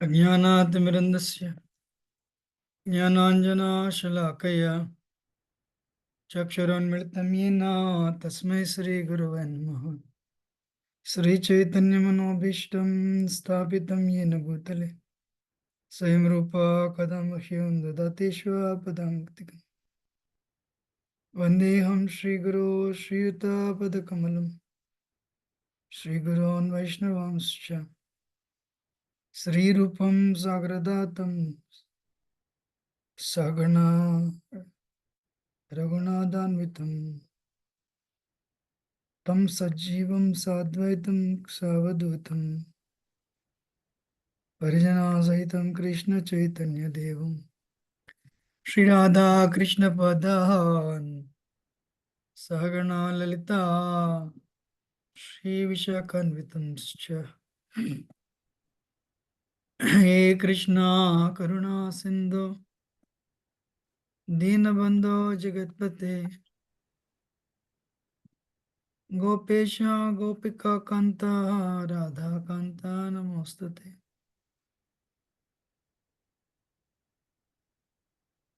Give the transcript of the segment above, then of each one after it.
अज्ञानातिमिरन्दस्य ज्ञानाञ्जनशलाकया चक्षुरुन्मिलितं येन तस्मै श्रीगुरवे नमः। श्रीचैतन्यमनोभीष्टं स्थापितं येन भूतले स्वयं रूपा कदा मह्यं ददाति स्वपदान्तिकम्। वन्देऽहं श्रीगुरो श्रीयुतापदकमलं श्रीगुरोन् वैष्णवांश्च श्रीरूपं साग्रजातं सगुणा रघुनाथान्वितं तं सज्जीवं साद्वैतं सावधूतं परिजनसहितं कृष्णचैतन्यदेवं श्रीराधा कृष्णपदान् सहगणा ललिता श्रीविशाखान्वितंश्च। हे कृष्णा करुणा सिन्धु दीनबन्धो जगत्पते गोपेश गोपिका कान्ता राधा कान्ता नमोस्तुते।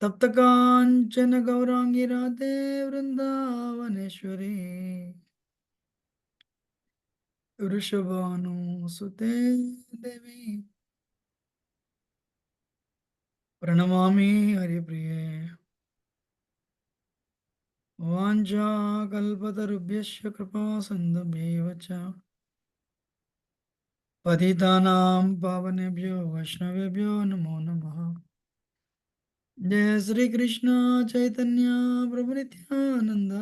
तप्त कांचन गौरांगी राधे वृंदावनेश्वरी वृषभानुसुते देवी प्रणमामि हरिप्रिये। वाञ्छाकल्पतरुभ्यश्च कृपा सिन्धुभ्येव च पतितानां पावनेभ्यो वैष्णवेभ्यो नमो नमः। जय श्री कृष्ण चैतन्य प्रभु नित्यानंद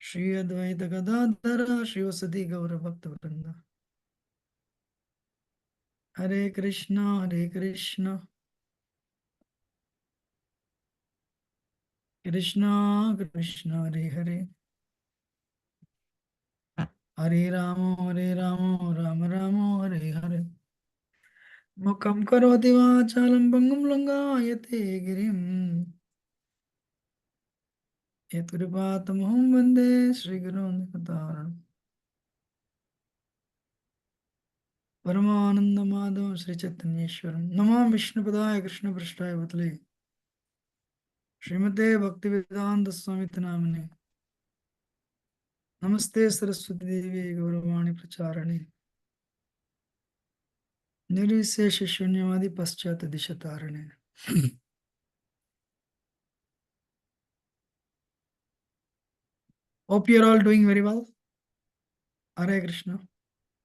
श्री अद्वैत गदाधर शिवसदि गौर भक्त वृंद। हरे कृष्ण कृष्ण कृष्ण हरे हरे हरे राम राम राम हरे हरे। मुखं करोति वाचालं भङ्गुं लङ्घयते गिरिं यत्कृपातमहं वन्दे श्रीगुरुं नितानम्। परमानन्दमाधवं श्रीचैतन्येश्वरं नमामि विष्णुपदाय कृष्णपृष्ठाय भूतले श्रीमते भक्तिवेदान्त स्वामिति नामिने। नमस्ते सरस्वती देवी गौरवाणी प्रचारिणे निर्विशेष शून्यवादी पश्चात दिशतारिणे। Hope you are all doing very well. Hare Krishna.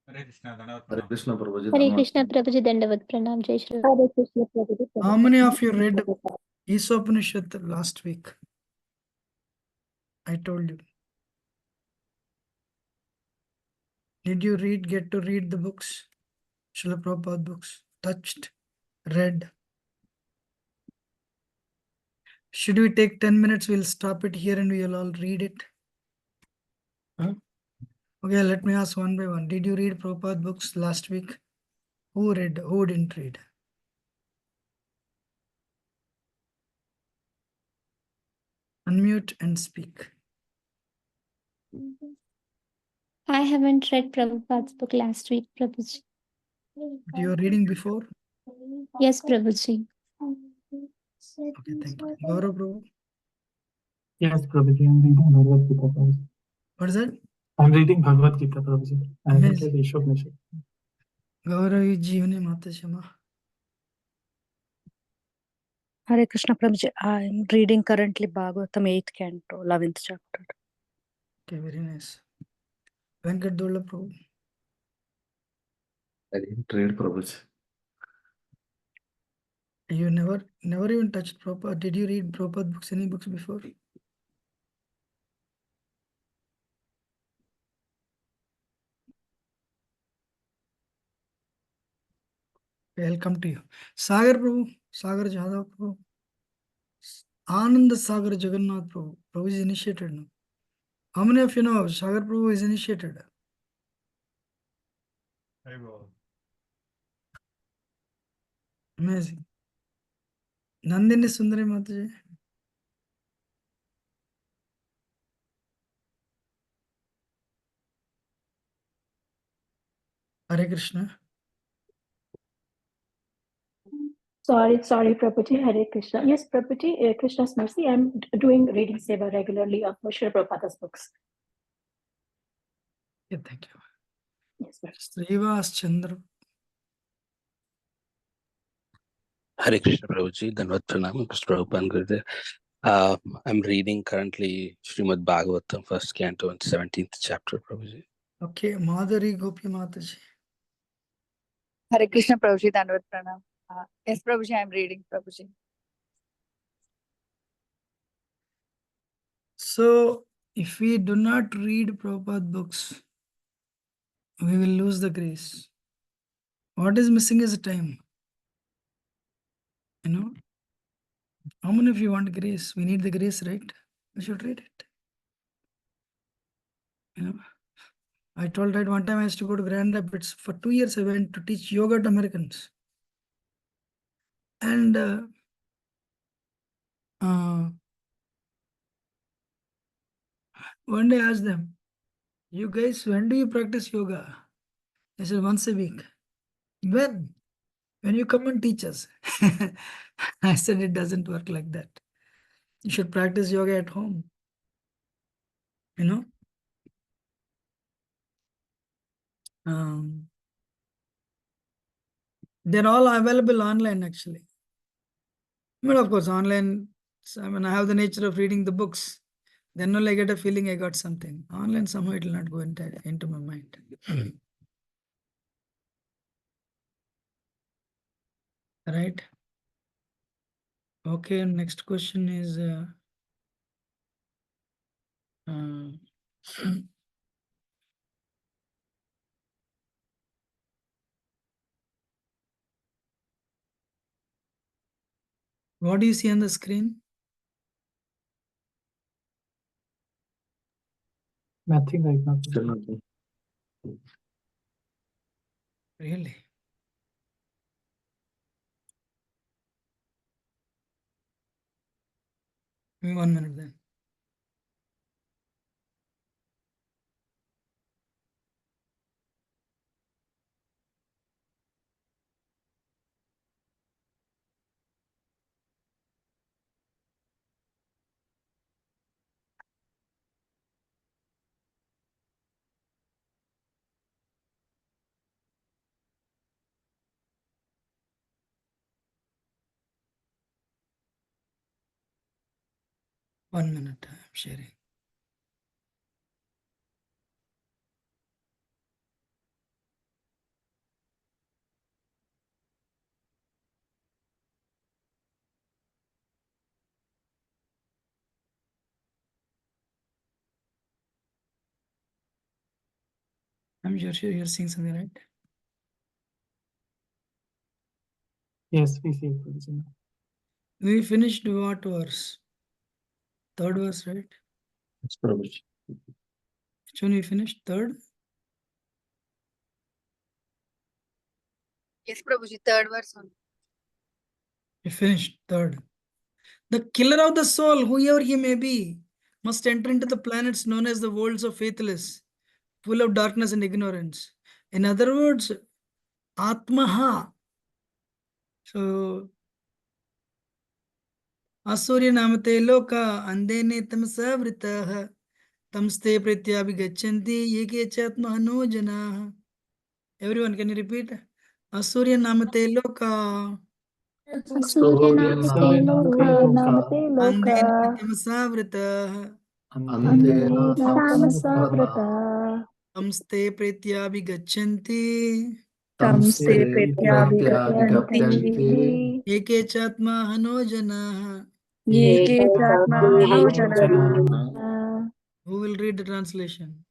हरे कृष्णा हरे कृष्ण प्रभु जी हरे धन्यवाद। कृष्ण प्रभु जी दंडवत प्रणाम। जय श्री हरे कृष्ण प्रभु जी How many of you read Ishopanishad last week? I told you. Did you get to read the books? Srila Prabhupada books? Touched? Read? Should we take 10 minutes? We'll stop it here and we'll all read it. Huh? Okay, let me ask one by one. Did you read Prabhupada books last week? Who read? Who didn't read? Unmute and speak. I haven't read Prabhupada's book last week, Prabhuji. But you were reading before? Yes, Prabhuji. Okay, thank you. Gaurav Prabhu? Yes, Prabhuji, I'm reading Bhagavad Gita, Prabhuji. What is that? I'm reading Bhagavad Gita, Prabhuji. I haven't Amazing. read Ishopanishad. Gaurav Jeevani Mata Shama. Hare Krishna Prabhuji, I am reading currently Bhagavatam 8th canto, 11th chapter. Okay, very nice. Venkat Dola Prabhu. I didn't read Prabhuji. You never even touched Prabhupada. Did you read Prabhupada books, any books before? I'll come to you. Sagar Prabhu, Sagar Jadhav Prabhu, Anand Sagar Jagannath Prabhu. Prabhu is initiated now. How many of you know Sagar Prabhu is initiated? Amazing. Nandini Sundari Mataji. Hare Krishna. Sorry, Prabhuji, Hare Krishna. Yes, Prabhuji, Krishna's mercy. I'm doing reading seva regularly of Srila Prabhupada's books. Yeah, thank you. Yes, sir. Srivas Chandra. Hare Krishna Prabhuji, Dhanvat Pranam, Mr. Prabhupada Gurudev. I'm reading currently Srimad Bhagavatam, first canto and 17th chapter, Prabhuji. Okay, Madhuri Gopi Mataji. Hare Krishna Prabhuji, Dandavat Pranam. Yes, Prabhuji, I am reading Prabhuji. So, if we do not read Prabhupada books, we will lose the grace. What is missing is time. You know, how many of you want grace? We need the grace, right? We should read it. You know, I told that one time I used to go to Grand Rapids. For 2 years, I went to teach yoga to Americans. And one day I asked them, you guys, when do you practice yoga? They said, once a week. When? When you come and teach us. I said, it doesn't work like that. You should practice yoga at home. You know? They're all available online actually. But of course, online, so, I mean, I have the nature of reading the books. Then only I get a feeling I got something. Online, somehow it will not go into my mind. Right? Okay, next question is what do you see on the screen? Nothing right now. Still nothing. Really? Give me 1 minute then. One minute, I'm sharing. I'm sure you're seeing something, right? Yes, we see it, Prabhuji. We finished what verse? Third verse, right? It's Prabhuji. Which one we finished? Third? Yes, Prabhuji, third verse only. We finished third. The killer of the soul, whoever he may be, must enter into the planets known as the worlds of faithless, full of darkness and ignorance. In other words, Atmaha. So, Asurya namate loka andene tamasa vritaha tamste prityabi gachanti yeke chatma no janaha. Everyone, can you repeat? Asurya namate loka Surya Namate Namate andene Loka tamasa vritaha Ante Ante Namasa Tamasa Vrata Tamste pretyabhigachanti. Tamste प्रत्याभिगप्यन्ते Eke chatma hano janaha. Ye ke chatma hano janaha. Who will read the translation?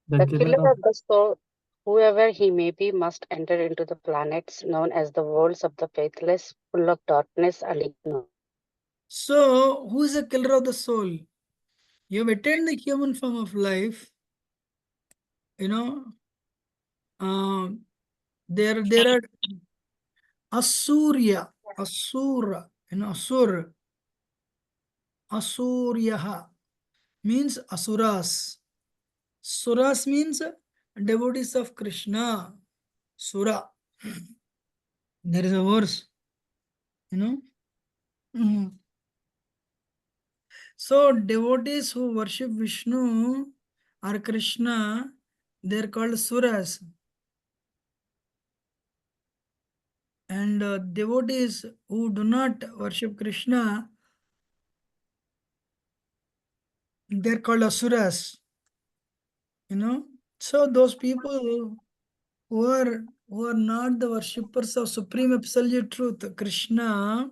The killer of The soul, whoever he may be, must enter into the planets known as the worlds of the faithless, full of darkness and ignorance. So, who is the killer of the soul? You have attained the human form of life. You know, there are Asurya, Asura, Asur, Asuryaha means Asuras. Suras means devotees of Krishna. Sura. There is a verse, Mhm. So devotees who worship Vishnu or Krishna, they're called Suras. And devotees who do not worship Krishna, they're called Asuras. So those people who are not the worshippers of Supreme Absolute Truth, Krishna,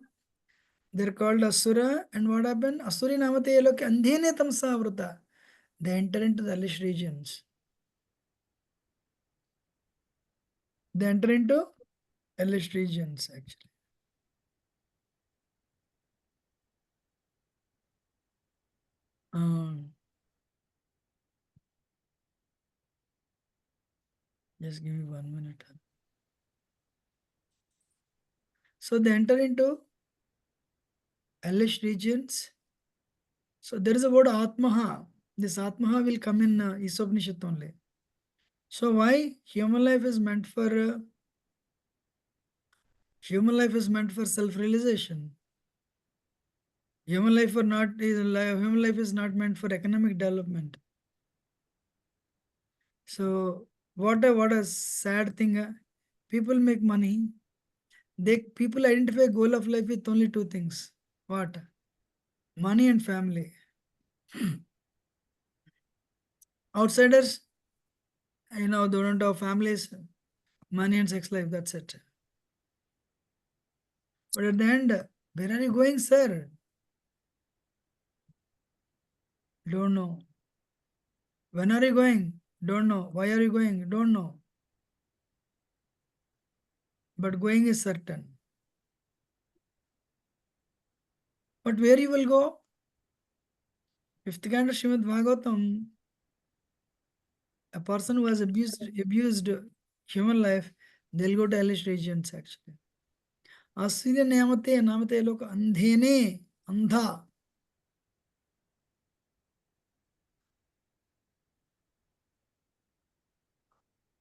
they're called Asura. And what happened? Asuri namate eloke andhene tamsa vrata. They enter into the hellish regions. They enter into hellish regions, actually. Just give me 1 minute. So they enter into hellish regions. So there is a word Atmaha. This Atmaha will come in Isopnishat only. So why human life is meant for self-realization. Human life is not meant for economic development. So what a sad thing. People make money. People identify goal of life with only two things. What? Money and family. Outsiders, they don't have families, money and sex life, that's it. But at the end, where are you going, sir? Don't know. When are you going? Don't know. Why are you going? Don't know. But going is certain. But where you will go? Fifth canto Srimad Bhagavatam, a person who has abused human life, they'll go to hellish regions actually. Asirya namate lok andhene, andha.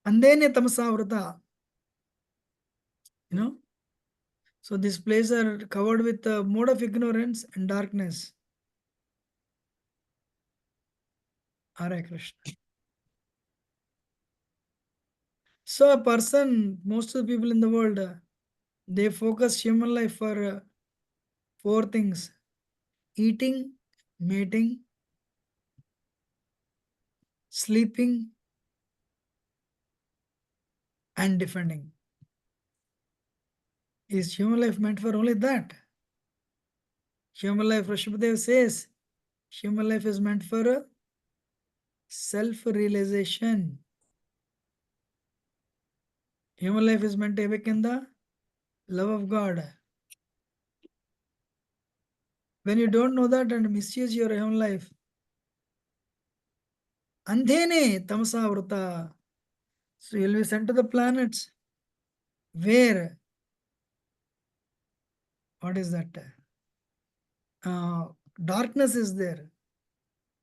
Andhene tamasa vrata. So these places are covered with a mode of ignorance and darkness. Hare Krishna. So a person, most of the people in the world, they focus human life for 4 things: eating, mating, sleeping, and defending. Is human life meant for only that? Human life, Rashbadev says, human life is meant for self-realization. Human life is meant to awaken the love of God. When you don't know that and misuse your own life, andhene tamasa vrata. So you'll be sent to the planets where, what is that? Darkness is there.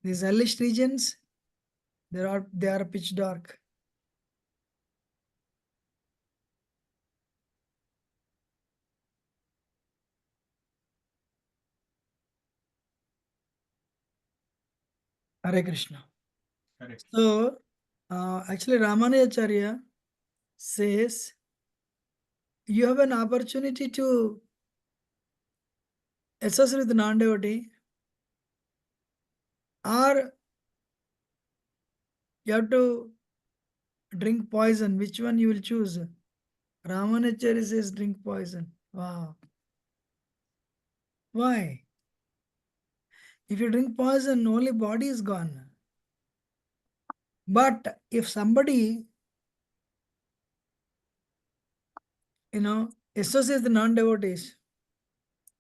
These hellish regions, they are pitch dark. Hare Krishna. So, actually Ramanujacharya says, you have an opportunity to associate with non-devotee. or you have to drink poison. Which one you will choose? Ramanachari says drink poison. Wow. Why? If you drink poison, only body is gone. But if somebody, associates the non-devotees,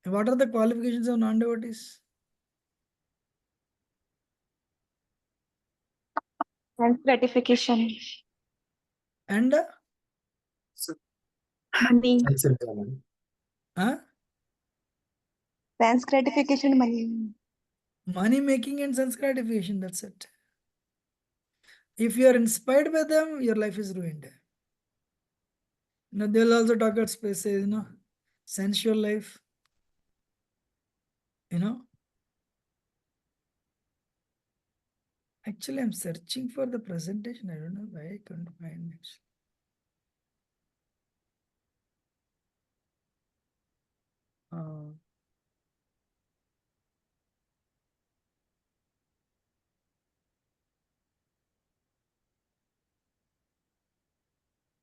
what are the qualifications of non-devotees? Sense gratification. And Money. Sense enjoyment. Sense gratification, money. money making and sense gratification, that's it. If you are inspired by them, your life is ruined. They'll also talk about spaces, sensual life. Actually, I'm searching for the presentation. I don't know why I couldn't find it.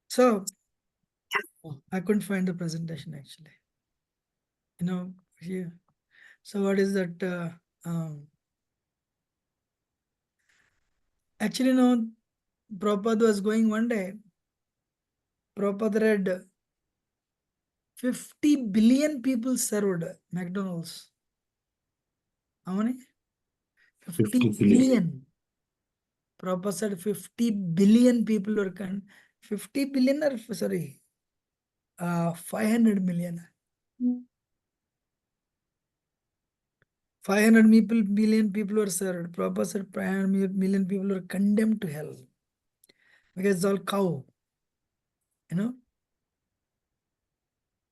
So I couldn't find the presentation actually. Here. So what is that? Actually, Prabhupada was going one day. Prabhupada read 50 billion people served McDonald's. How many? 50 billion. Prabhupada said 50 billion people were 50 billion or 500 million. 500 billion people were served. Prabhupada said 500 million people were condemned to hell. Because it's all cow.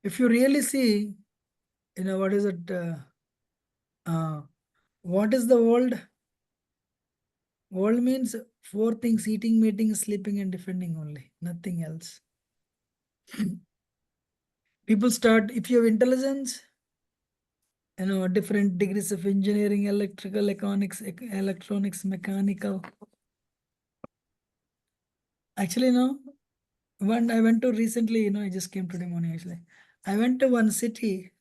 If you really see, what is it? What is the world? World means 4 things: eating, mating, sleeping, and defending only. Nothing else. People start, if you have intelligence, different degrees of engineering, electrical, electronics, mechanical. Actually, when I went to recently, I just came today morning actually. I went to one city.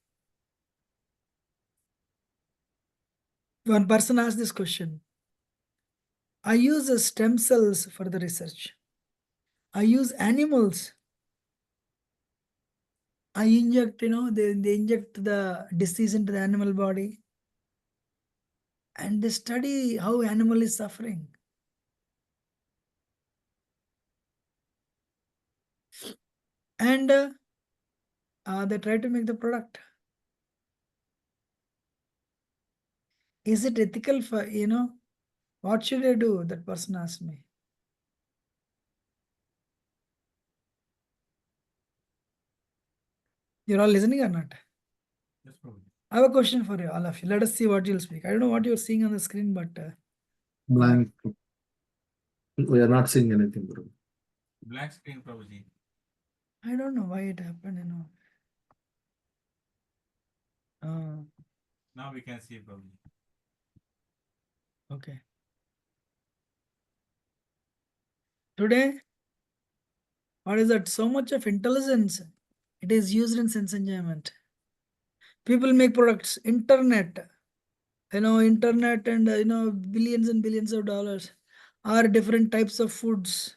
One person asked this question. I use stem cells for the research. I use animals. I inject, they inject the disease into the animal body. And they study how animal is suffering. And they try to make the product. Is it ethical for, what should I do? That person asked me. You're all listening or not? Yes, Prabhuji. I have a question for you, all of you. Let us see what you'll speak. I don't know what you're seeing on the screen, but Blank. We are not seeing anything, Prabhuji. Black screen, Prabhuji. I don't know why it happened, Now we can see, Prabhuji. Okay. Today, what is that? So much of intelligence, it is used in sense enjoyment. People make products, internet, internet and, billions and billions of dollars, are different types of foods,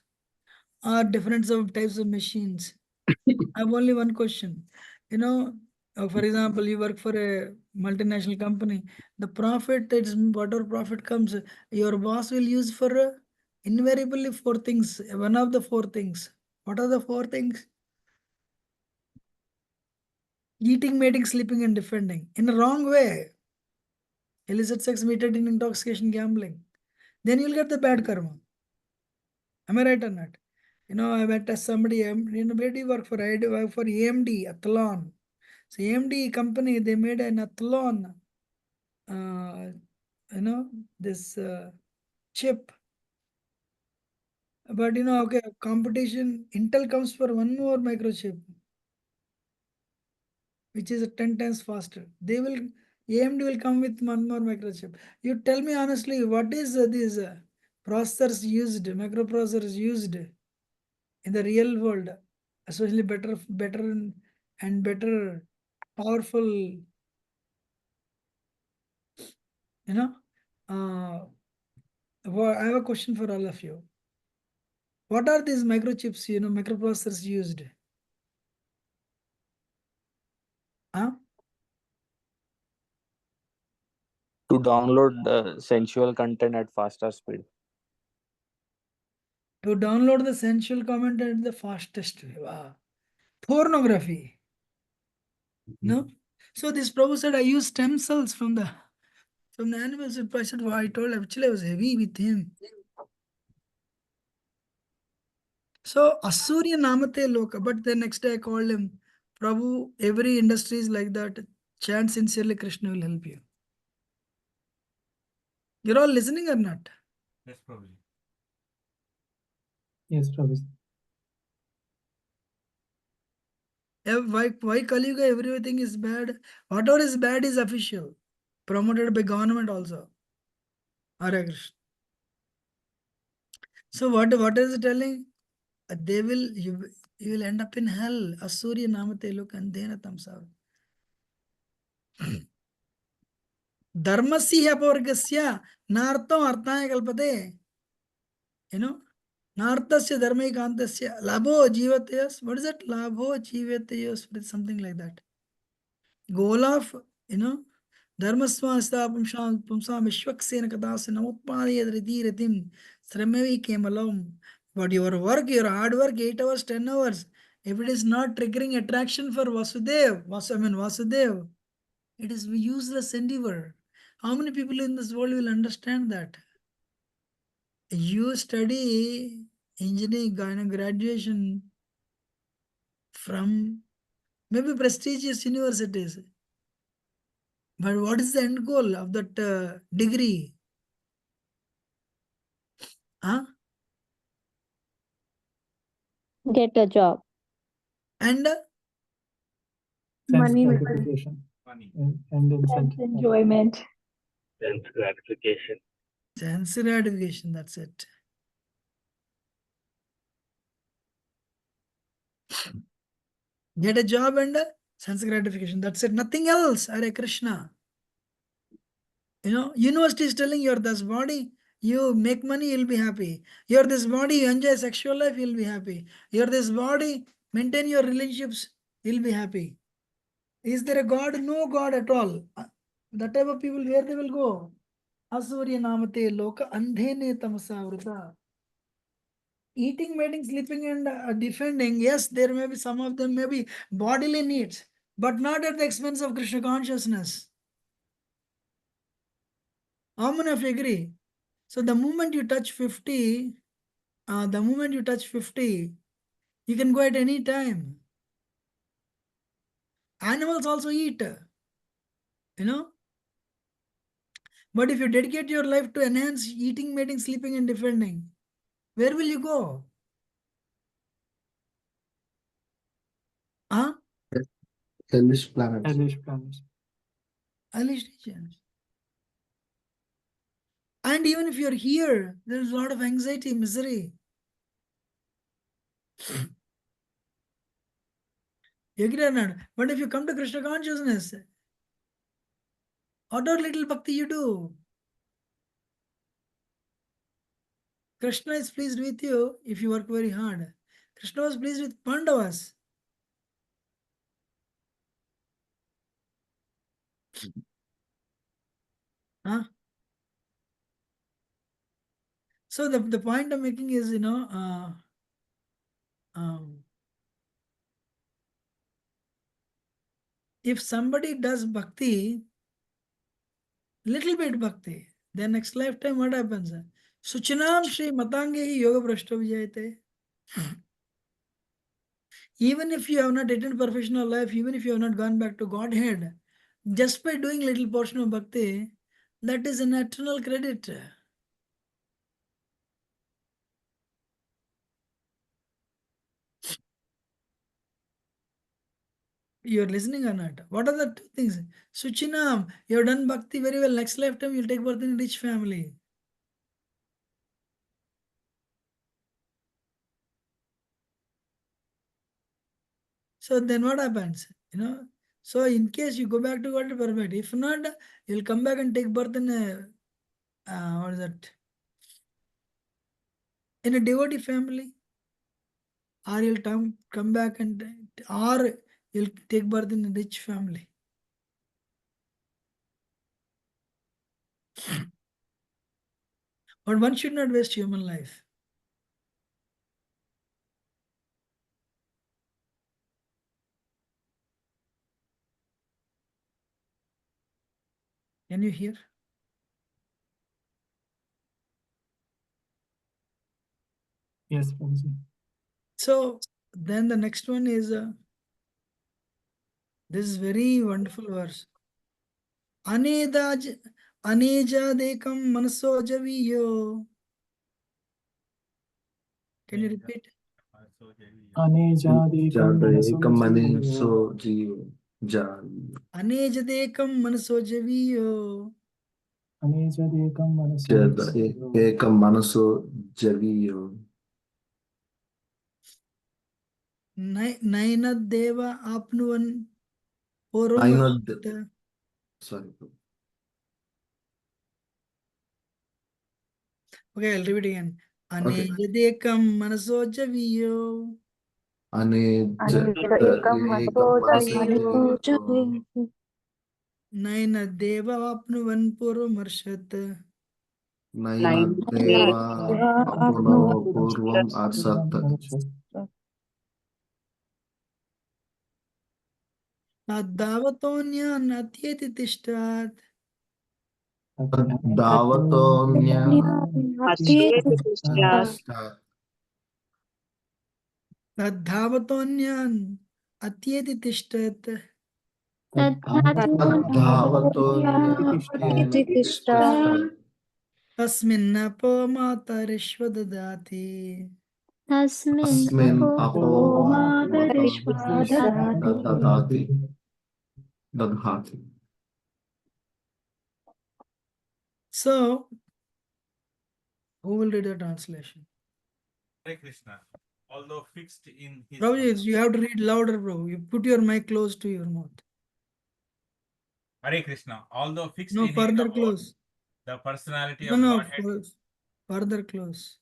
are different types of machines. I have only one question. For example, you work for a multinational company. The profit, whatever profit comes, your boss will use for invariably 4 things. One of the 4 things. What are the 4 things? Eating, mating, sleeping, and defending. In a wrong way. Illicit sex, meted in intoxication, gambling. Then you'll get the bad karma. Am I right or not? I met somebody, where do you work for? I work for AMD, Athlon. So AMD company, they made an Athlon, this chip. But okay, competition, Intel comes for one more microchip, which is 10 times faster. They will AMD will come with one more microchip. You tell me honestly, what is these processors used, microprocessors used in the real world, especially better and better powerful, you know. I have a question for all of you. What are these microchips, microprocessors used? Huh? To download sensual content at faster speed. To download the sensual content at the fastest way. Wow. Pornography. No? So this Prabhu said, I use stem cells from the animals. I said, well, I told actually I was heavy with him. So Asurya Namate Loka, but the next day I called him, Prabhu, every industry is like that. Chant sincerely, Krishna will help you. You're all listening or not? Yes, Prabhuji. Yes, Prabhuji. Why Kali Yuga everything is bad? Whatever is bad is official. Promoted by government also. Hare Krishna. So what is it telling? You will end up in hell. Asurya Namate Lokandena Tamsa. Dharmasya Apavargasya Nartam Arthaya Kalpate. You know? Nartasya Dharmaikantasya Labho Jivatayas. What is that? Labho Jivatayas. Something like that. Goal of, Dharmaswasta Pumsam Vishwaksena Kadasa Namutpadi Riti Ritim Sramavi Kemalam. But your work, your hard work, 8 hours, 10 hours, if it is not triggering attraction for Vasudev, it is useless endeavor. How many people in this world will understand that? You study engineering, graduation from maybe prestigious universities. But what is the end goal of that degree? Huh? Get a job. And Sense Money, gratification Funny. and sense incentive. enjoyment. Sense gratification. sense gratification, that's it. Get a job and sense gratification, that's it. Nothing else. Hare Krishna. University is telling you're this body, you make money, you'll be happy. You're this body, you enjoy sexual life, you'll be happy. You're this body, maintain your relationships, you'll be happy. Is there a God? No God at all. That type of people, where they will go? Asurya namate loka andhene tamasa vrita. Eating, mating, sleeping, and defending. Yes, there may be some of them may be bodily needs, but not at the expense of Krishna consciousness. How many of you agree? So the moment you touch 50, you can go at any time. Animals also eat, But if you dedicate your life to enhance eating, mating, sleeping, and defending, where will you go? Huh? Hellish planets. Hellish planets. Hellish regions. And even if you're here, there's a lot of anxiety, misery. You agree or not? But if you come to Krishna consciousness, whatever little bhakti you do, Krishna is pleased with you if you work very hard. Krishna was pleased with Pandavas. Huh? So the point I'm making is, if somebody does bhakti, little bit bhakti, then next lifetime what happens? Suchinam Shri Matange Yoga Prashta Vijayate. Even if you have not attained professional life, even if you have not gone back to Godhead, just by doing little portion of bhakti, that is an eternal credit. You're listening or not? What are the two things? Suchinam, you have done bhakti very well. Next lifetime, you'll take birth in a rich family. So then what happens? So in case you go back to God, perfect. If not, you'll come back and take birth in a, what is that? In a devotee family. Or you'll come back or you'll take birth in a rich family. But one should not waste human life. Can you hear? Yes, Prabhuji. So then the next one is this is very wonderful verse. Anedaj Anejadekam Manaso Javiyo. Can you repeat? Anejadekam Jadekam manaso Maniso Jiyo. Jal. Anejadekam Manaso Javiyo. Anejadekam manaso Ekam Manaso Javiyo. Naina Deva Apnuvan Naina Porum. Sorry. Okay, I'll repeat again. Okay. Anejadekam Manaso Javiyo. Anejadekam Ekam manaso Manaso javiyo. Javiyo. Naina Deva Apnuvan Porumarshat. Naina Deva Apno Purvam Arsat. Tadavatonya Natyeti Tishtat. Davatonya Tadavatonyan Atyeti Tishtat. Davatonya Tishtat. Tasminnapo Matarishvadadati. Asmin Apo Matarishvadadati. Dadhati. So, who will read the translation? Hare Krishna. Although fixed in his Prabhuji, you have to read louder, bro. You put your mic close to your mouth. Hare Krishna. Although fixed No, in his further abode, close. the personality No, of no, Godhead. further close.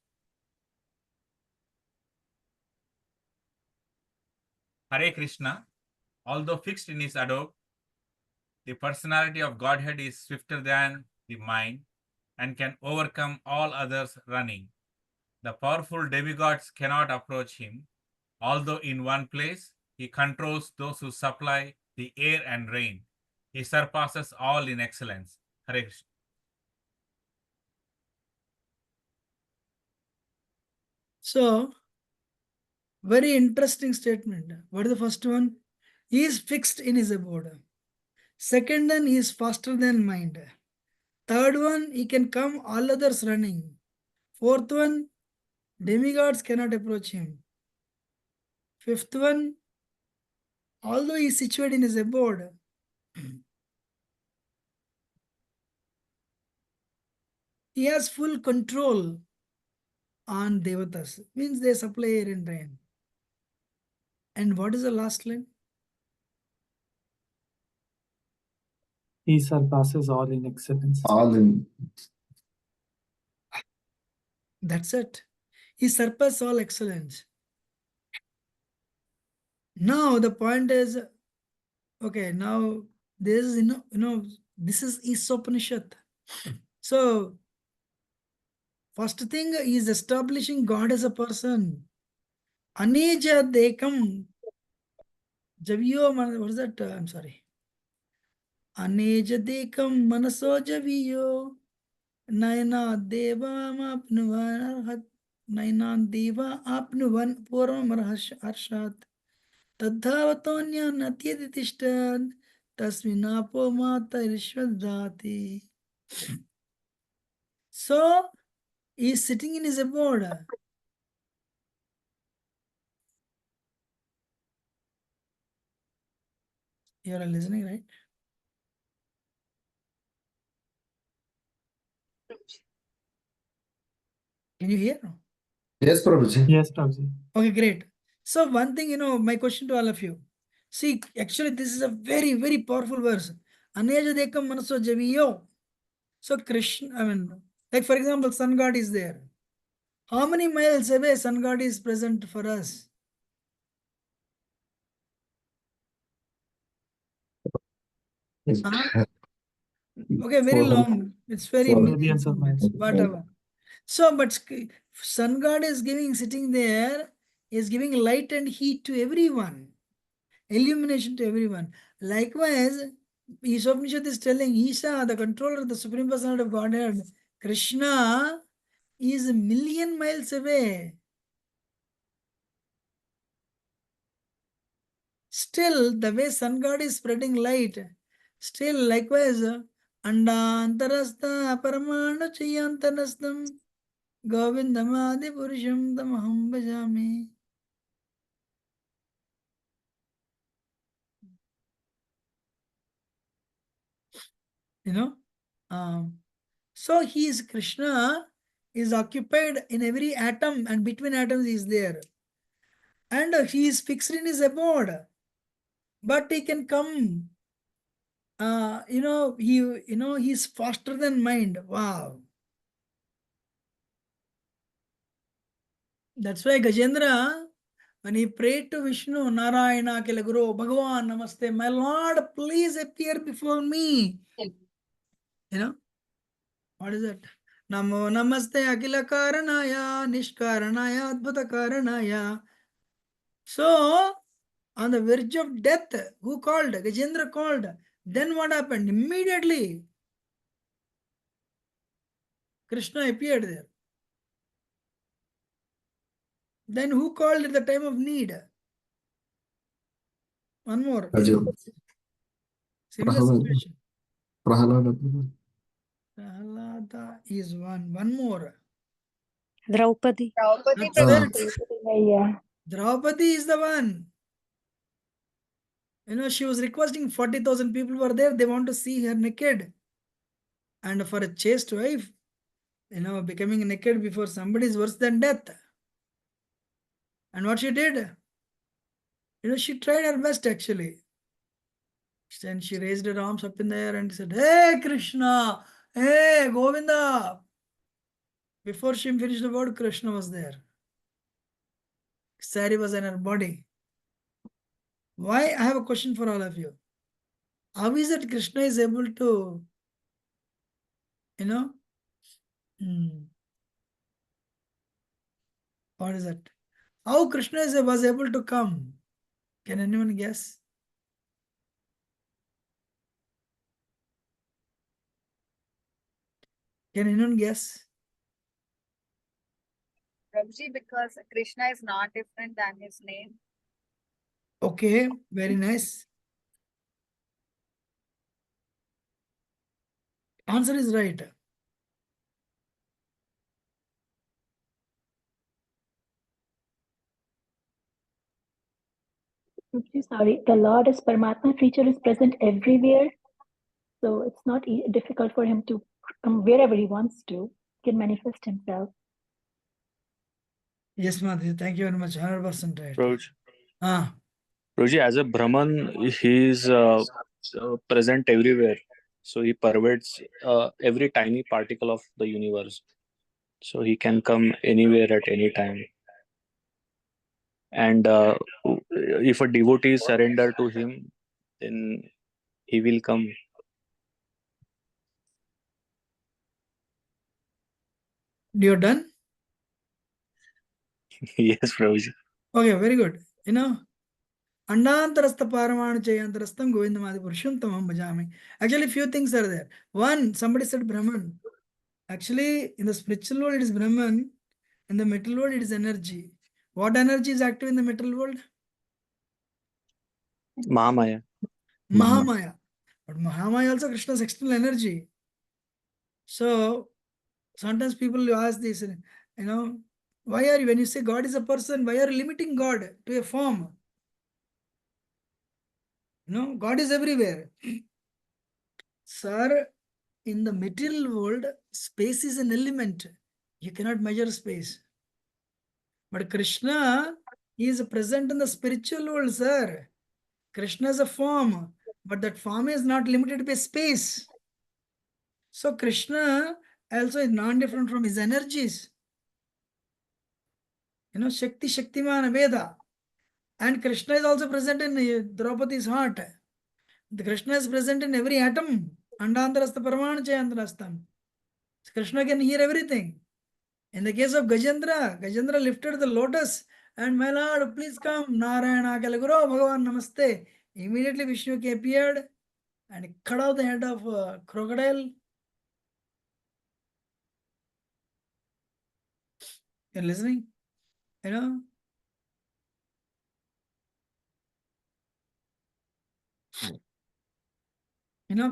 Hare Krishna. Although fixed in his abode, the personality of Godhead is swifter than the mind and can overcome all others running. The powerful demigods cannot approach him. Although in one place, he controls those who supply the air and rain. He surpasses all in excellence. Hare Krishna. So, very interesting statement. What is the first one? He is fixed in his abode. Second one, he is faster than mind. Third one, he can come all others running. Fourth one, demigods cannot approach him. Fifth one, although he is situated in his abode, he has full control on devatas. Means they supply air and rain. And what is the last line? He surpasses all in excellence. All in. That's it. He surpasses all excellence. Now the point is, okay, now this is, this is Isopanishad. So, first thing is establishing God as a person. Aneja Dekam Javiyo, what is that? I'm sorry. Aneja Dekam Manaso Javiyo. Naina Deva Apnuvan Naina Deva Apnuvan Puram Arshat. Tadhavatonya Natyati Tishtan Tasminapo Mata Rishvadati. So, he is sitting in his abode. You are listening, right? Can you hear? Yes, Prabhuji. Yes, Prabhuji. Okay, great. So one thing, my question to all of you. See, actually, this is a very, very powerful verse. Aneja dekam manaso javiyo. So Krishna, like for example, sun god is there. How many miles away sun god is present for us? Huh? Okay, very 400. long. It's very 400. Millions of miles. whatever. So, but sun god is sitting there, is giving light and heat to everyone, illumination to everyone. Likewise, Isopnishad is telling Isha, the controller, the Supreme Personality of Godhead, Krishna is a million miles away. Still, the way sun god is spreading light, still likewise, Andantarastha Paramana Chayantanastam Govindamadi Purusham Tamaham Bhajami. So he is Krishna is occupied in every atom, and between atoms he is there, and he is fixed in his abode, but he can come. He is faster than mind. Wow. That's why Gajendra, when he prayed to Vishnu, Narayana Akila Guru, Bhagavan Namaste, my Lord, please appear before me. What is that? Namo Namaste Akila Karanaya, Nishkaranaya, Adbhuta Karanaya. So, on the verge of death, who called? Gajendra called. Then what happened? Immediately, Krishna appeared there. Then who called at the time of need? One more. Arjun. Similar Prahalada. situation. Prahalada. Prahalada is one. One more. Draupadi. That's it. Yeah. Draupadi is the one. She was requesting 40,000 people were there. They want to see her naked. And for a chaste wife, becoming naked before somebody is worse than death. And what she did? She tried her best actually. Then she raised her arms up in the air and said, "Hey Krishna, hey Govinda." Before she finished the word, Krishna was there. Sari was in her body. Why? I have a question for all of you. How is it Krishna is able to, what is it? How Krishna was able to come? Can anyone guess? Can anyone guess? Prabhuji, because Krishna is not different than his name. Okay, very nice. Answer is right. Sorry, the Lord as Paramatma feature is present everywhere. So it's not difficult for him to come wherever he wants to, he can manifest himself. Yes, Madhuri, thank you very much. 100% right. Prabhuji. Prabhuji, as a Brahman, he is present everywhere. So he pervades every tiny particle of the universe. So he can come anywhere at any time. And if a devotee surrender to him, then he will come. You're done? Yes, Prabhuji. Okay, very good. Andantarastha Paramana Chayantarastham Govindamadi Purusham Tamam Bhajami. Actually, few things are there. One, somebody said Brahman. Actually, in the spiritual world, it is Brahman. In the material world, it is energy. What energy is active in the material world? Mahamaya. Mahamaya. But Mahamaya also Krishna's external energy. So, sometimes people ask this, why are you, when you say God is a person, why are you limiting God to a form? No, God is everywhere. Sir, in the material world, space is an element. You cannot measure space. But Krishna is present in the spiritual world, sir. Krishna is a form, but that form is not limited by space. So Krishna also is non-different from his energies. Shakti, Shaktiman, Veda. And Krishna is also present in Draupadi's heart. The Krishna is present in every atom. Andantarastha Paramana Chayantarastham. Krishna can hear everything. In the case of Gajendra, Gajendra lifted the lotus and, my lord, please come. Narayana Kalaguru, Bhagavan Namaste. Immediately Vishnu appeared and cut off the head of a crocodile. You're listening?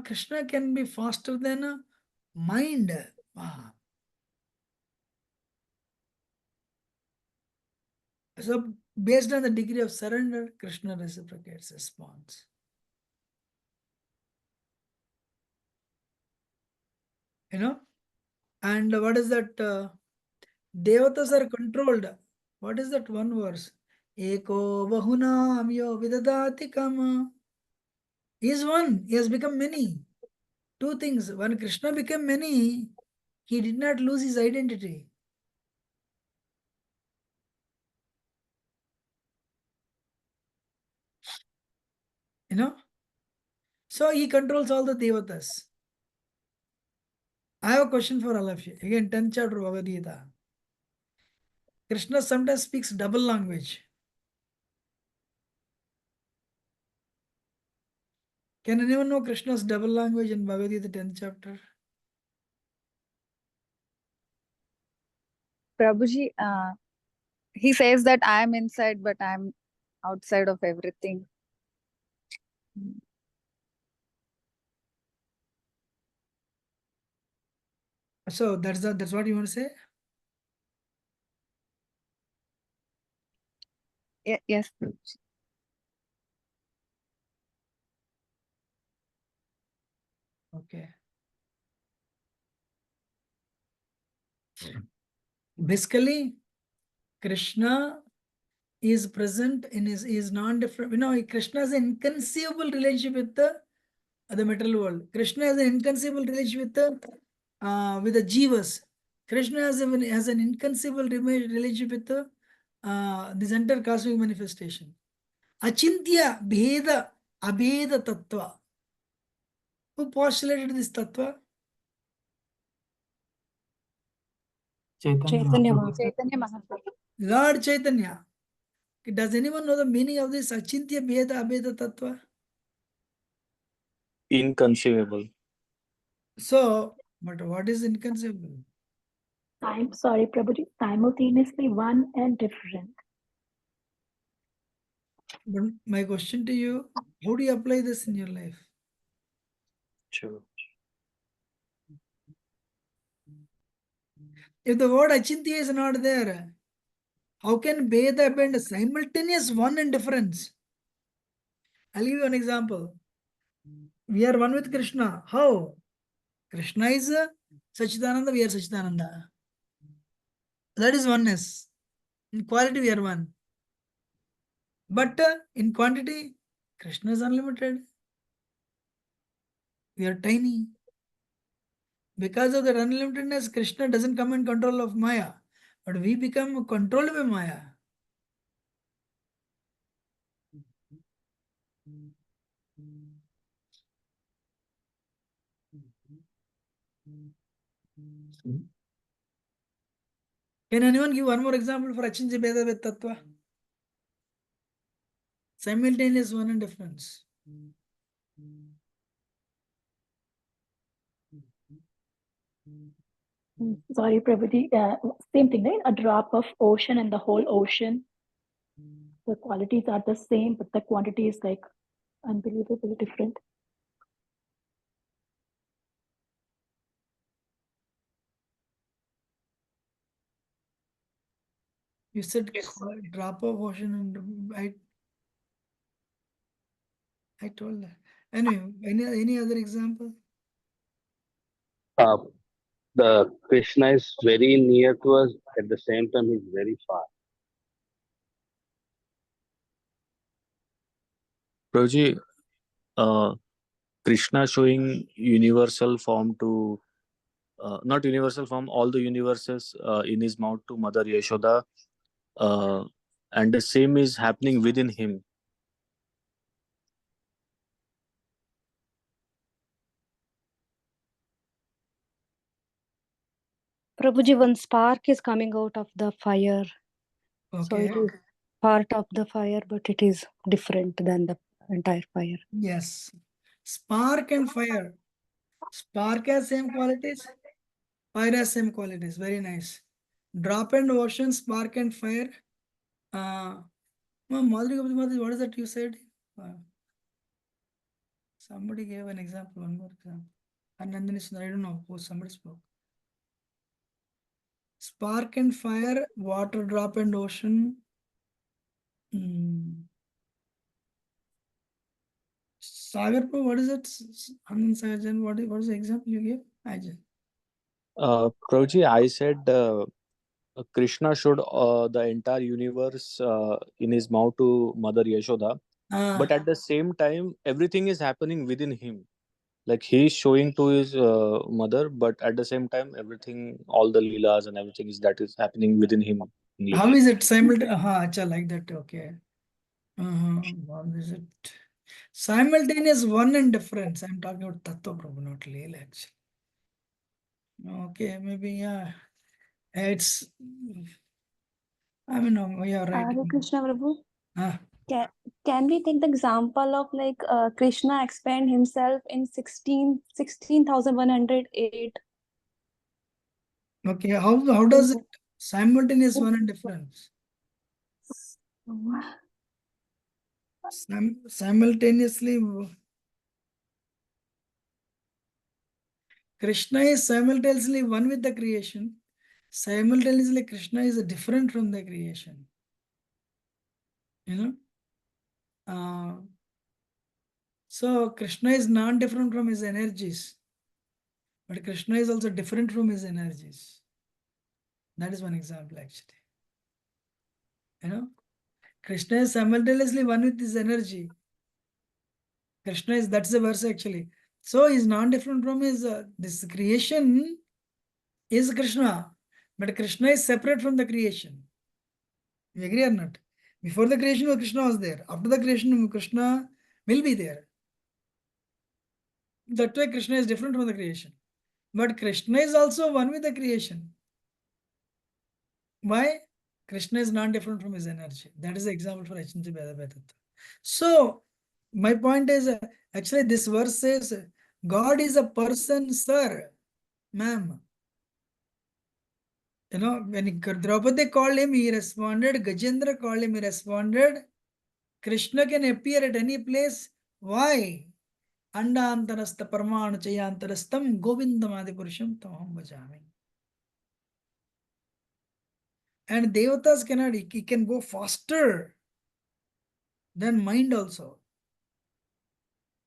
Krishna can be faster than a mind. Wow. So, based on the degree of surrender, Krishna reciprocates response. And what is that? Devatas are controlled. What is that one verse? Eko bahunam yo vidadati kama. He is one. He has become many. Two things. When Krishna became many, he did not lose his identity. So he controls all the devatas. I have a question for all of you. Again, 10th chapter of Bhagavad Gita. Krishna sometimes speaks double language. Can anyone know Krishna's double language in Bhagavad Gita 10th chapter? Prabhuji, he says that I am inside, but I am outside of everything. So that's what you want to say? Yes. Okay. Basically, Krishna is present in is non-different. Krishna has an inconceivable relationship with the material world. Krishna has an inconceivable relationship with the jivas. Krishna has an inconceivable relationship with this entire cosmic manifestation. Achintya Bheda Abheda Tattva. Who postulated this Tattva? Chaitanya Mahaprabhu. Chaitanya Mahaprabhu. Lord Chaitanya. Does anyone know the meaning of this Achintya Bheda Abheda Tattva? Inconceivable. So, but what is inconceivable? I'm sorry, Prabhuji, simultaneously one and different. But my question to you, how do you apply this in your life? Sure. If the word Achintya is not there, how can Bheda be a simultaneous one and difference? I'll give you an example. We are one with Krishna. How? Krishna is Sachidananda, we are Sachidananda. That is oneness. In quality, we are one. But in quantity, Krishna is unlimited. We are tiny. Because of that unlimitedness, Krishna doesn't come in control of Maya. But we become controlled by Maya. Can anyone give one more example for Achintya Bheda with Tattva? Simultaneous one and difference. Sorry, Prabhuji, same thing, right? A drop of ocean and the whole ocean. The qualities are the same, but the quantity is like unbelievably different. You said drop of ocean and right. I told that. Anyway, any other example? The Krishna is very near to us, at the same time he's very far. Prabhuji, Krishna showing universal form to not universal form, all the universes in his mouth to Mother Yashoda, and the same is happening within him. Prabhuji, one spark is coming out of the fire. So it Okay. is part of the fire, but it is different than the entire fire. Yes. Spark and fire. Spark has same qualities. Fire has same qualities. Very nice. Drop and ocean, spark and fire. Madhuri, what is that you said? Somebody gave an example, one more example. And Nandini, I don't know who somebody spoke. Spark and fire, water, drop and ocean. Sagar, what is it? Anand Sagarjan, what is the example you gave? Prabhuji, I said Krishna showed the entire universe in his mouth to Mother Yashoda, but at the same time, everything is happening within him. Like he is showing to his mother, but at the same time, everything, all the leelas and everything is happening within him. How is it simultaneous? Like that, okay. What is it? Simultaneous one and difference. I'm talking about Tattva Prabhu, not Leela actually. Okay, maybe, yeah. It's, I mean, yeah, right. Hare Krishna Prabhu. Ah. Can we take the example of like Krishna expand himself in 16,108? Okay, how does it simultaneous one and difference? Simultaneously, Krishna is simultaneously one with the creation. Simultaneously, Krishna is different from the creation. You know? So Krishna is non-different from his energies. But Krishna is also different from his energies. That is one example actually. Krishna is simultaneously one with his energy. Krishna is, that's the verse actually. So he's non-different from his, this creation is Krishna. But Krishna is separate from the creation. You agree or not? Before the creation, Krishna was there. After the creation, Krishna will be there. That way Krishna is different from the creation. But Krishna is also one with the creation. Why? Krishna is not different from his energy. That is the example for Achinti Bheda. So, my point is, actually this verse says, God is a person, sir, ma'am. When Draupadi called him, he responded. Gajendra called him, he responded. Krishna can appear at any place. Why? Andantarastha Parmanu Chayantarastam Govindamadi Purusham Tamam Bhajami. And Devatas cannot, he can go faster than mind also.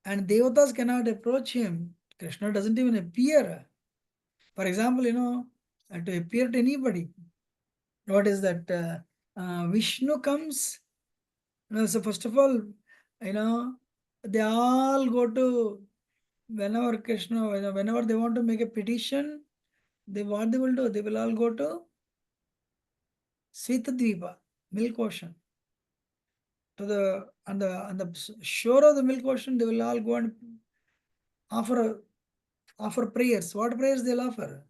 And Devatas cannot approach him. Krishna doesn't even appear. For example, to appear to anybody. What is that? Vishnu comes. So first of all, they all go to, whenever Krishna, whenever they want to make a petition, what they will do? They will all go to Sitadvipa, Milk Ocean. On the shore of the Milk Ocean, they will all go and offer prayers. What prayers they'll offer?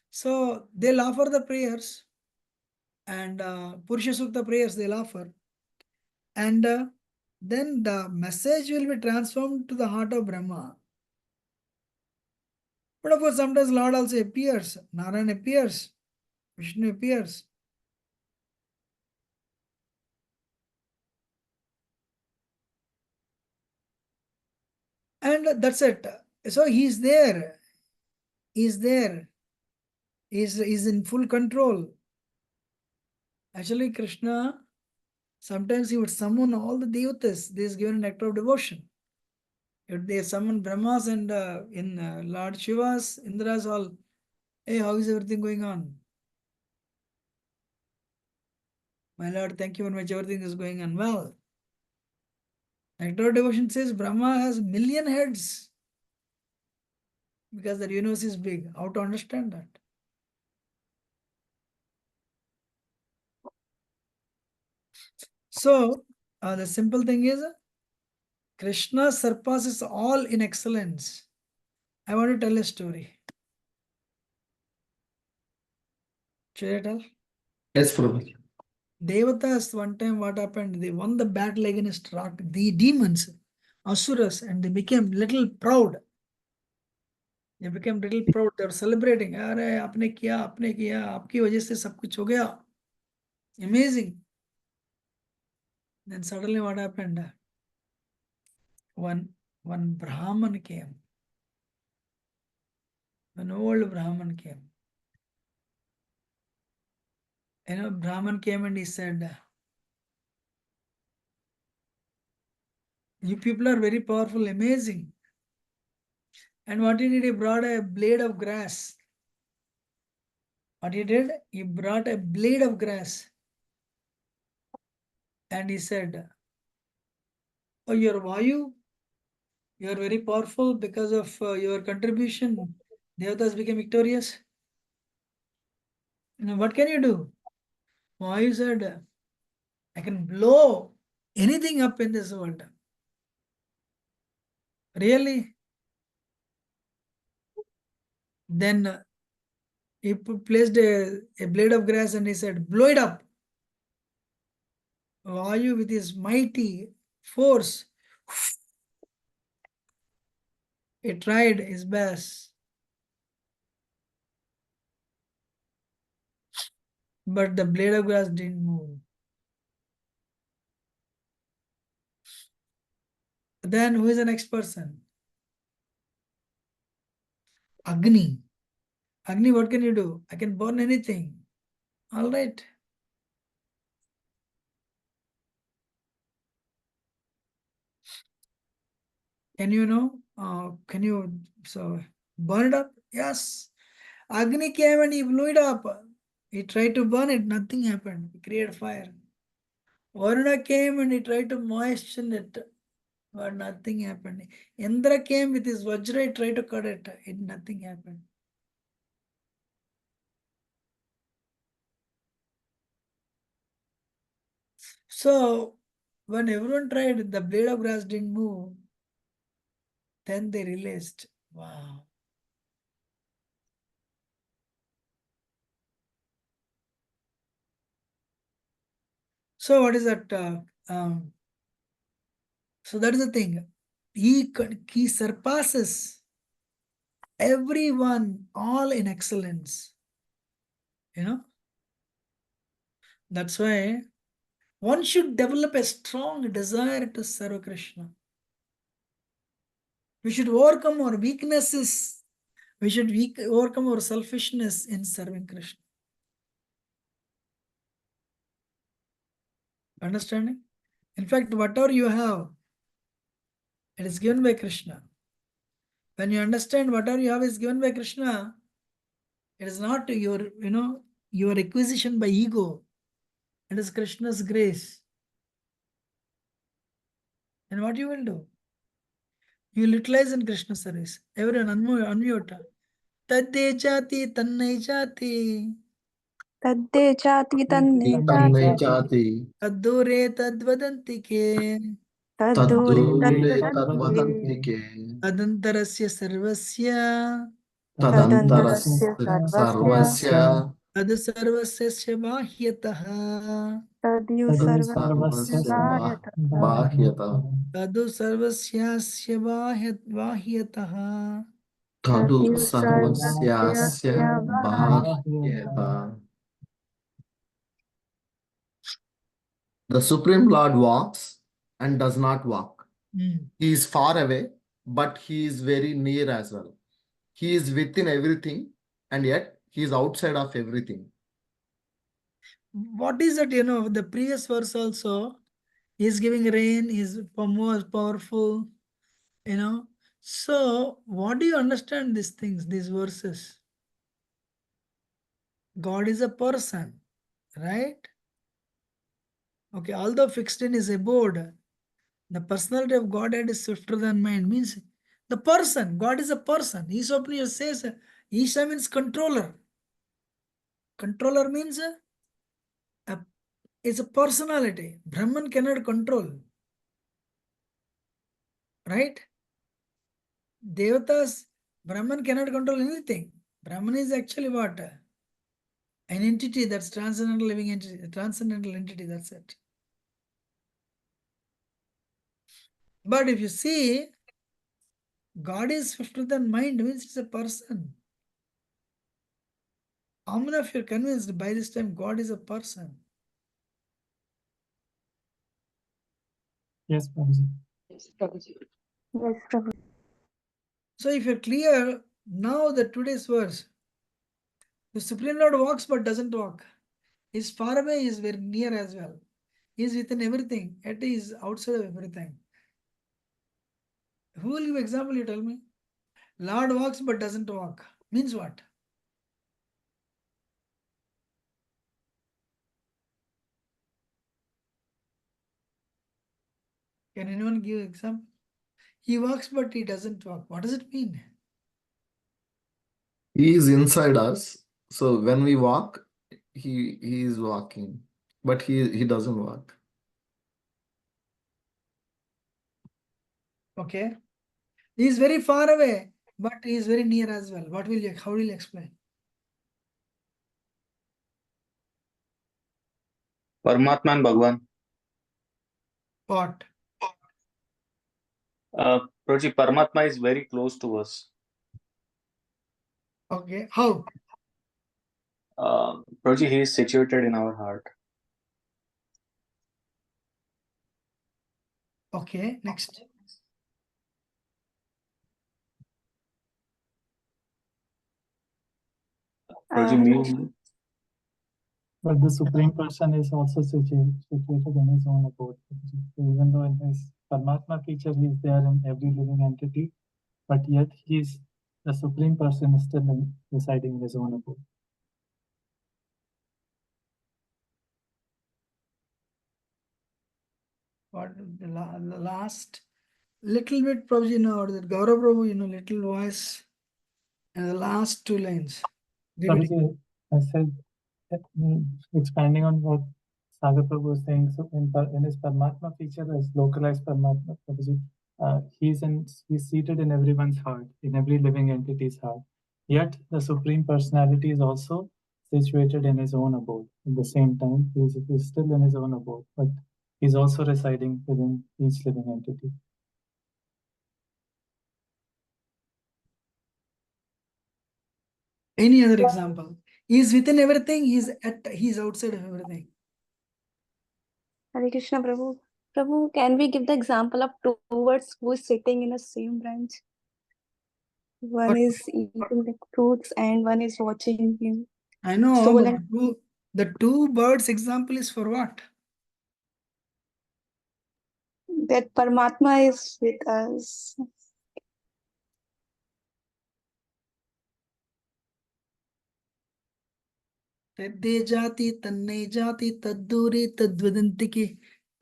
So they'll offer the prayers, and Purusha Sukta prayers they'll offer. And then the message will be transformed to the heart of Brahma. But of course, sometimes Lord also appears. Narayan appears. Vishnu appears. And that's it. So he's there. He's there. He's in full control. Actually, Krishna Sometimes he would summon all the devatas. This is given an act of devotion. If they summon Brahmas and in Lord Shiva's, Indra's all, hey, how is everything going on? My Lord, thank you very much. Everything is going on well. Act of devotion says Brahma has million heads because the universe is big. How to understand that? So, the simple thing is Krishna surpasses all in excellence. I want to tell a story. Should I tell? Yes, Prabhuji. Devatas, one time what happened? They won the battle against the demons, Asuras, and they became little proud. They became little proud. They were celebrating. अरे आपने किया, आपकी वजह से सब कुछ हो गया. Amazing. Then suddenly what happened? One Brahman came. An old Brahman came. Brahman came and he said, you people are very powerful, amazing. And what he did, he brought a blade of grass. What he did, he brought a blade of grass. And he said, oh, you're Vayu, you are very powerful because of your contribution. Devatas became victorious. What can you do? Vayu said, I can blow anything up in this world. Really? Then he placed a blade of grass and he said, blow it up. Vayu with his mighty force, he tried his best. But the blade of grass didn't move. Then who is the next person? Agni. Agni, what can you do? I can burn anything. All right. Can you can you burn it up? Yes. Agni came and he blew it up. He tried to burn it, nothing happened. He created fire. Varuna came and he tried to moisten it, but nothing happened. Indra came with his Vajra, he tried to cut it, nothing happened. So, when everyone tried, the blade of grass didn't move. Then they realized, wow. So, what is that? So, that is the thing. He surpasses everyone, all in excellence. That's why one should develop a strong desire to serve Krishna. We should overcome our weaknesses. We should overcome our selfishness in serving Krishna. Understanding? In fact, whatever you have, it is given by Krishna. When you understand whatever you have is given by Krishna, it is not your acquisition by ego. It is Krishna's grace. And what you will do? You will utilize in Krishna service. Everyone unmute. Tadde chati tannai chati. Tadde chati tanne Tannai chati. chati. Taddure tadvadanti ke. Taddure Taddure tadvadanti ke. tadvadanti ke. Tadantarasya sarvasya. Tadantarasya Tadantarasya sarvasya. sarvasya. Tad sarvasya bahyatah. Tadyu Tad sarvasya sarvasya bharyatah. bhahyata. Tadu sarvasyasya bahyatah. Tadu Tadyu sarvasya sarvasyasya bhahyata. The Supreme Lord walks and does not walk. He is far away, but he is very near as well. He is within everything, and yet he is outside of everything. What is that, the previous verse also, he's giving rain, he's more powerful, So, what do you understand these things, these verses? God is a person, right? Okay, although fixed in his abode, the personality of Godhead is swifter than mind, means the person, God is a person. Isopniya says, Isha means controller. Controller means it's a personality. Brahman cannot control. Right? Devatas, Brahman cannot control anything. Brahman is actually what? An entity that's transcendental living entity, a transcendental entity, that's it. But if you see, God is swifter than mind, means it's a person. How many of you are convinced by this time God is a person? Yes, Prabhuji. Yes, Prabhu. So if you're clear, now the today's verse, the Supreme Lord walks but doesn't walk. He's far away, he's very near as well. He's within everything, yet he is outside of everything. Who will give example, you tell me? Lord walks but doesn't walk. Means what? Can anyone give example? He walks but he doesn't walk. What does it mean? He is inside us. So when we walk, he is walking, but he doesn't walk. Okay. He is very far away, but he is very near as well. How will you explain? Paramatma and Bhagwan. What? Prabhuji, Paramatma is very close to us. Okay. How? Prabhuji, he is situated in our heart. Okay. Next. Prabhuji, But the Supreme Person is also situated in his own abode. So even though in his Paramatma feature he is there in every living entity, but yet the Supreme Person is still residing in his own abode. What the last little bit, Prabhuji, or that Gaurav Prabhu, little voice, and the last two lines. Prabhuji, I said, expanding on what Sagar Prabhu was saying, so in his Paramatma feature, as localized Paramatma, Prabhuji, he's seated in everyone's heart, in every living entity's heart. Yet the Supreme Personality is also situated in his own abode. At the same time, he's still in his own abode, but he's also residing within each living entity. Any other example? He's within everything, he's outside of everything. Hare Krishna, Prabhu. Prabhu, can we give the example of two birds who is sitting in the same branch? One is eating the fruits and one is watching him. I know, Soul but and the two birds example is for what? that Paramatma is with us. Taddi जाति तन्ने जाति तद्दूरे तद्वदन्ति की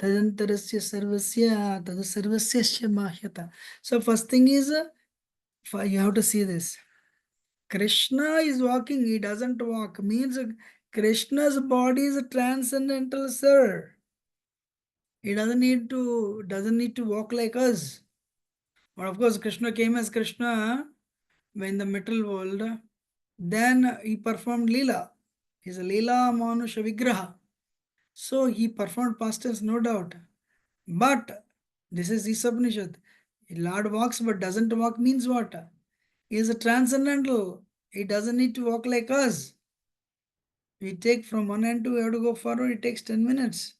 तदंतरस्य सर्वस्य तद सर्वस्य माह्यता. So first thing is, you have to see this. Krishna is walking, he doesn't walk. Means Krishna's body is a transcendental, sir. He doesn't need to walk like us. But of course, Krishna came as Krishna in the material world. Then he performed Leela. He's a Leela Manusha Vigraha. So he performed past tense, no doubt. But this is Isupnishad. Lord walks but doesn't walk means what? He is a transcendental. He doesn't need to walk like us. We take from one end to we have to go forward, it takes 10 minutes.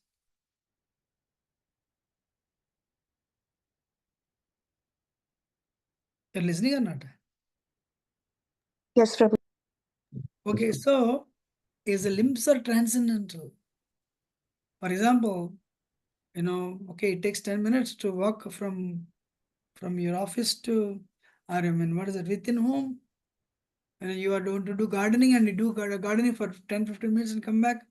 You're listening or not? Yes, Prabhu. Okay, so his limbs are transcendental. For example, okay, it takes 10 minutes to walk from your office to, or I mean, what is it, within home? And you are going to do gardening and you do gardening for 10-15 minutes and come back.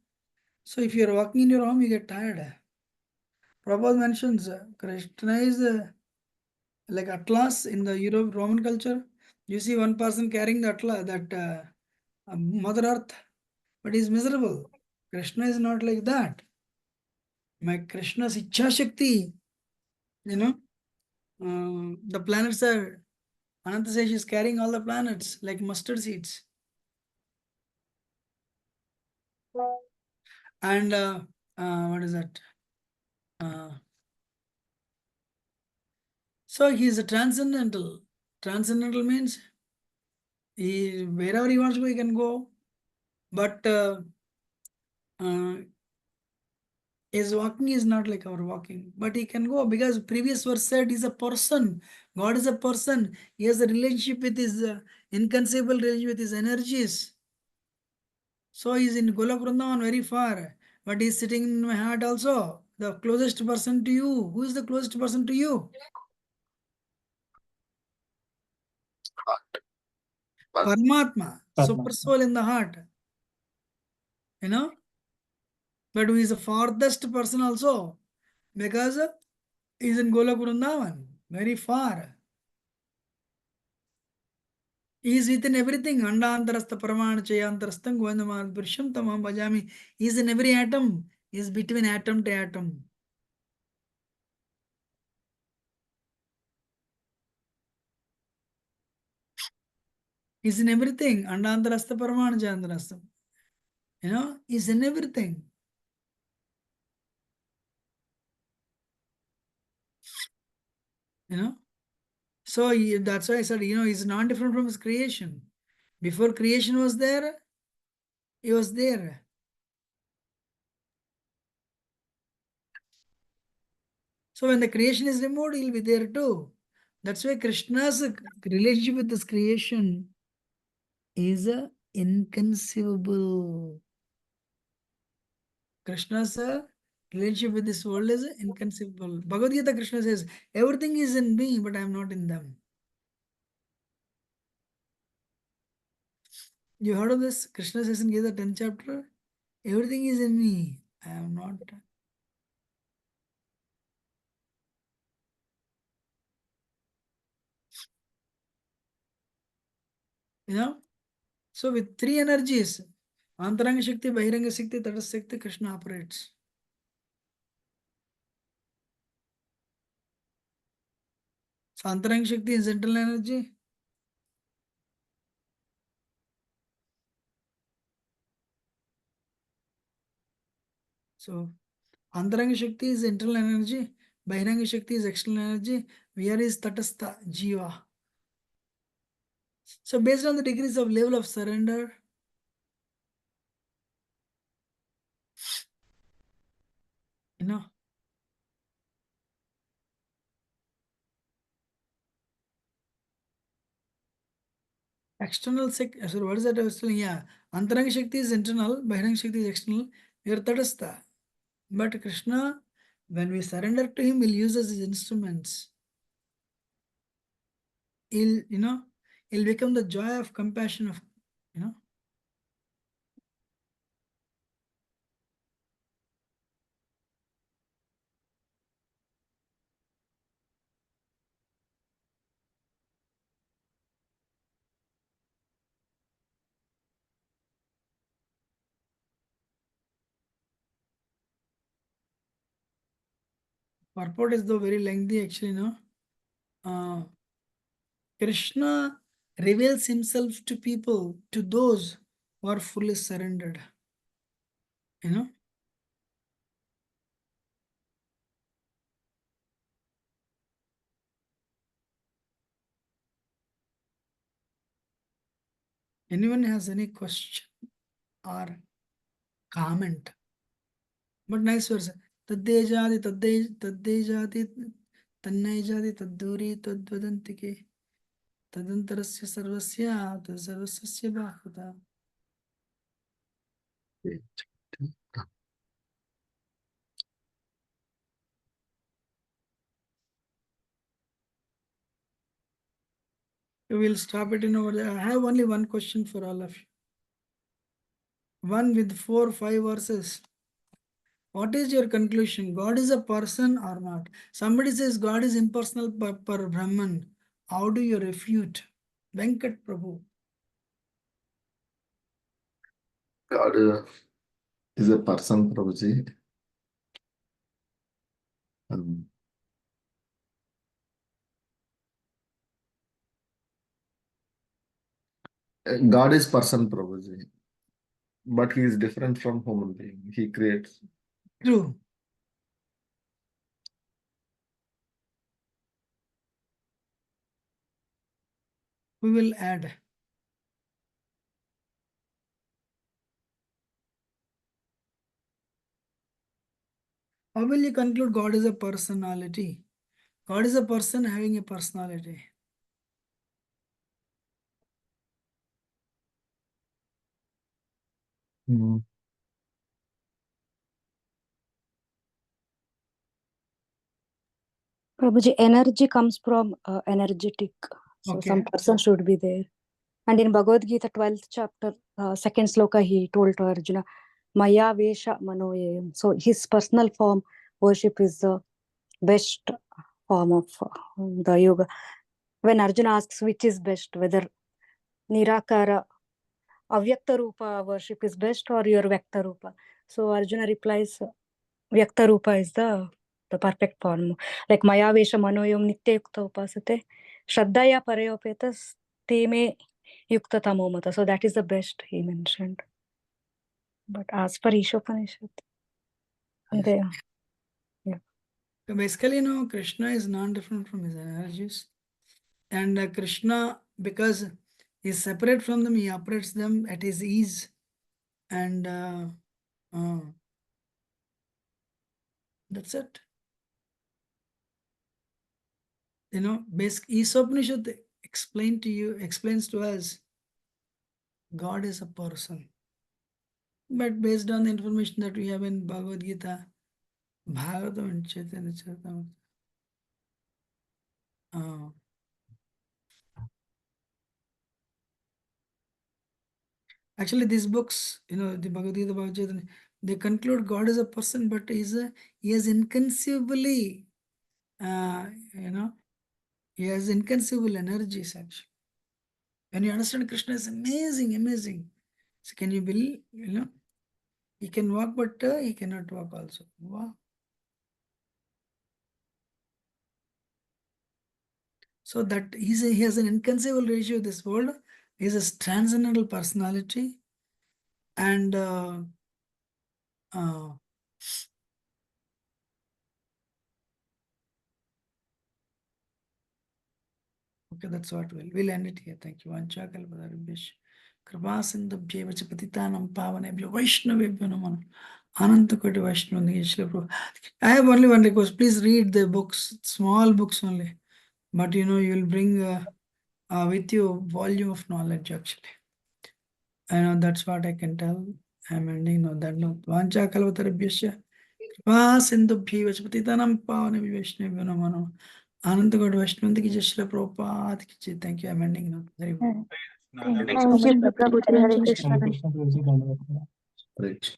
So if you are walking in your home, you get tired. Prabhupada mentions Krishna is like Atlas in the Roman culture. You see one person carrying the Atlas, that Mother Earth, but he's miserable. Krishna is not like that. My Krishna's Ichha Shakti, the planets are, Ananta says she's carrying all the planets like mustard seeds. And what is that? So he is a transcendental. Transcendental means wherever he wants to go, he can go. But his walking is not like our walking. But he can go because previous verse said he's a person. God is a person. He has a relationship with his inconceivable relationship with his energies. So he's in Golok Vrindavan very far. But he's sitting in my heart also. The closest person to you. Who is the closest person to you? Paramatma, super soul in the heart. But who is the farthest person also? Because he is in Golok Vrindavan, very far. He is within everything. Andantarastha Paramana Chayantarastham Govindaman Purusham Tamam Bhajami. He is in every atom. He is between atom to atom. He is in everything. Andantarastha Paramana Chayantarastham. He is in everything. So that's why I said, he's not different from his creation. Before creation was there, he was there. So when the creation is removed, he'll be there too. That's why Krishna's relationship with this creation is inconceivable. Krishna's relationship with this world is inconceivable. Bhagavad Gita, Krishna says, everything is in me, but I am not in them. You heard of this? Krishna says in Gita 10th chapter, everything is in me. I am not. So with three energies, Antaranga Shakti, Bahiranga Shakti, Tadas Shakti, Krishna operates. So Antaranga Shakti is central energy. So Antaranga Shakti is internal energy, Bahiranga Shakti is external energy, where is Tatastha, Jiva. So based on the degrees of level of surrender, external sorry, what is that I was telling? Yeah, Antaranga Shakti is internal, Bahiranga Shakti is external, we are Tatastha. But Krishna, when we surrender to him, he'll use us as instruments. He'll become the joy of compassion of, purport is though very lengthy actually, Krishna reveals himself to people, to those who are fully surrendered. Anyone has any question or comment? But nice verse. Taddejadi taddejadi tannejadi tadduri tadvadantike tadantarasya sarvasya tadsarvasya bhakuta. We will stop it in over there. I have only one question for all of you. One with 4 or 5 verses. What is your conclusion? God is a person or not? Somebody says God is impersonal per Brahman. How do you refute? Venkat Prabhu. God is a person, Prabhuji. God is person, Prabhuji. But he is different from human being. He creates. True. We will add. How will you conclude God is a personality? God is a person having a personality. Prabhuji, energy comes from energetic. So Okay. some person should be there. And in Bhagavad Gita 12th chapter, 2nd sloka, he told to Arjuna, Maya Vesha Manoyam. So his personal form worship is the best form of the yoga. When Arjuna asks which is best, whether Nirakara, Avyakta Rupa worship is best or your Vyakta Rupa. So Arjuna replies, Vyakta Rupa is the perfect form. Like Maya Vesha Manoyam Nitya Yukta Upasate, Shraddhaya Parayopetas Teme Yukta Tamomata. So that is the best he mentioned. But as per Ishopanishad, they, yeah. So basically, Krishna is non-different from his energies. And Krishna, because he is separate from them, he operates them at his ease. And that's it. Basic Ishopanishad explains to us, God is a person. But based on the information that we have in Bhagavad Gita, Bhagavatam and Chaitanya Charitamrita, actually these books, the Bhagavad Gita, Bhagavad Chaitanya, they conclude God is a person, but he has inconceivably, he has inconceivable energies actually. When you understand Krishna is amazing. So can you believe, he can walk, but he cannot walk also. Wow. So that he has an inconceivable ratio of this world. He has a transcendental personality. And okay, that's what we'll end it here. Thank you. Vancha kalpatarubhyash kripa sindhubhyev cha patitanam pavanebhyo vaishnavebhyo namo ananta koti vaishnavandhya. I have only one request. Please read the books, small books only. But you will bring with you volume of knowledge actually. And that's what I can tell. I'm ending that note. Vancha kalpatarubhyasya kripa sindhubhyev cha patitanam pavanebhyo vaishnavebhyo namo Ananta God Vaishnavanti ki Jai Shri Prabhupada ki Jai. Thank you. I'm ending now. Very well. Thank you so much, Prabhuji. Hare Prabhuji. Krishna. Hare Krishna, Prabhuji. Dhanyavad. Right.